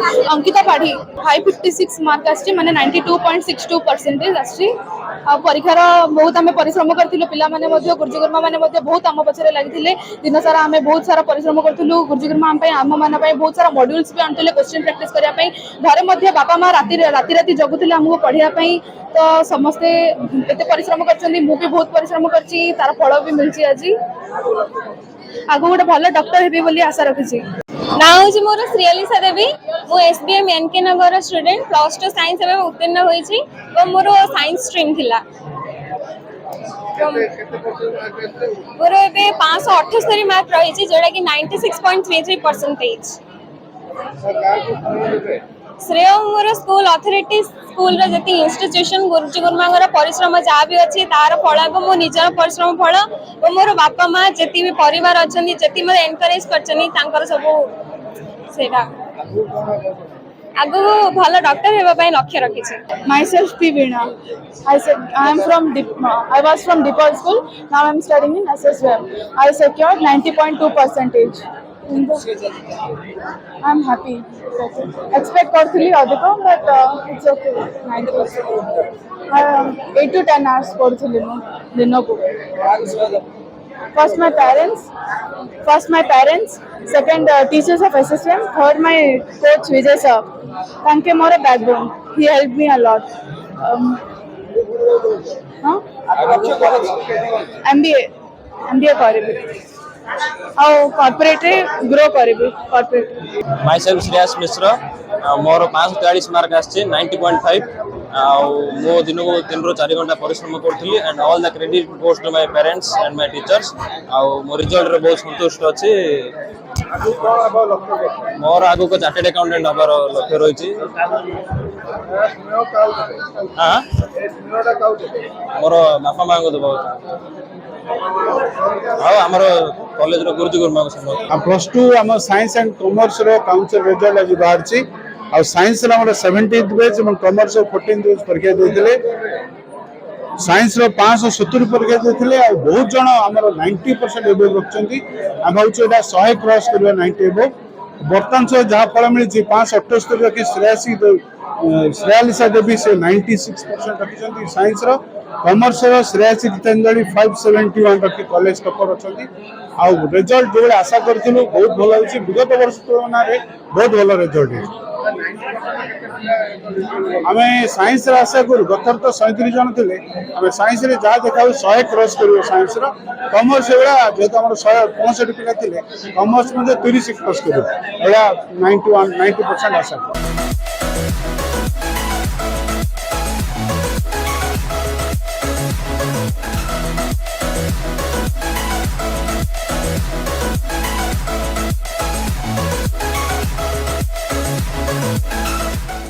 अंकिता पाढ़ी 556 mark आसी माने 92.62% आसी परीक्षार बहुत आम परिश्रम करूँ पिला गुरुजी गुरुमा मैंने बहुत आम पचर लगी दिन सारा आम बहुत सारा परिश्रम करूँ गुरुजी गुरुमा आम मान बहुत सारा मॉड्यूल्स भी आनुले क्वेश्चन प्रैक्टिस करने घरे बापा माँ राति राति जगुले आमको पढ़ाई तो समस्ते एत परिश्रम कर बहुत परिश्रम कर फल भी मिली आज आगु गोटे भल डॉक्टर हेबी बोली आशा रखी ना हूँ मोर श्रीलिसा देवी मु एसबीएम एनके नगर स्टूडेंट +2 साइंस एवं उत्तीर्ण होईची मोर साइंस स्ट्रीम थिला मोर ए 578 मार्क रही जोटा कि 96.33%। श्रेय मोर स्कूल अथॉरिटी स्कूल जी इंस्टीट्यूशन गुरुजी गुरुमा परिश्रम जहाँ भी अच्छी तार फल और मो निजर परिश्रम फल और मोर बापा माँ जी भी परिवार अच्छा जी मतलब एनकरेज कर सब आगु भल डॉक्टर होगा लक्ष्य रखी। Myself P Veena. I am from I was from Deepal school. Now I am studying in SSWM. I secured 90.2%. I am happy. Expect करथिली अधिक but it's okay. 90%. 8 to 10 hours करथिली मु दिन को. First my parents, second teachers of SSM, third my coach Vijay sir. Thank you more a backbone. He helped me a lot. MBA करेबी और corporate grow करेबी corporate. Myself Shreyas Mishra मोर 543 mark आछे 90.5 मो दिन को 3 ରୁ 4 घंटा परिश्रम करथली and all the credit goes to my parents and my teachers मो रिजल्ट रे बहुत संतुष्ट अछि। मोर आगु को चार्टर्ड अकाउंटेंट हबार लक्ष्य रही मोर बापा माँ को दबा आमर कॉलेज रो गुरुजी गुरुमा +2 आम साइंस एंड कॉमर्स रो काउंसिल रिजल्ट आज बाहर आ साइंस रो 17th बैच और कॉमर्स 14th बैच परीक्षा देथिले साइंस रो 570 परीक्षा देथिले आ बहुत जण हमर 90% एबव रखचंती हम भाउछ एटा 100 क्रॉस करबा 90 एबव बर्तन से जहाँ फल मिली 578 रखी श्रेयालिसा देवी से 96% रखी साइंस रो कॉमर्स रो श्रेयासी गीतांजलि 571 रखी कॉलेज टॉपर अच्छी आ रिजल्ट जो आशा करूँ बहुत भल होगी विगत वर्ष तुलन में बहुत भल रिजल्ट आम साइंस आशा करूँ गतर तो 37 जन थे आम साइंस जहाँ देखा 100 क्रॉस कर साइंस कॉमर्स जेहतु आम 165 पिला थे कॉमर्स 30 क्रॉस कर 90% आशा करूँ।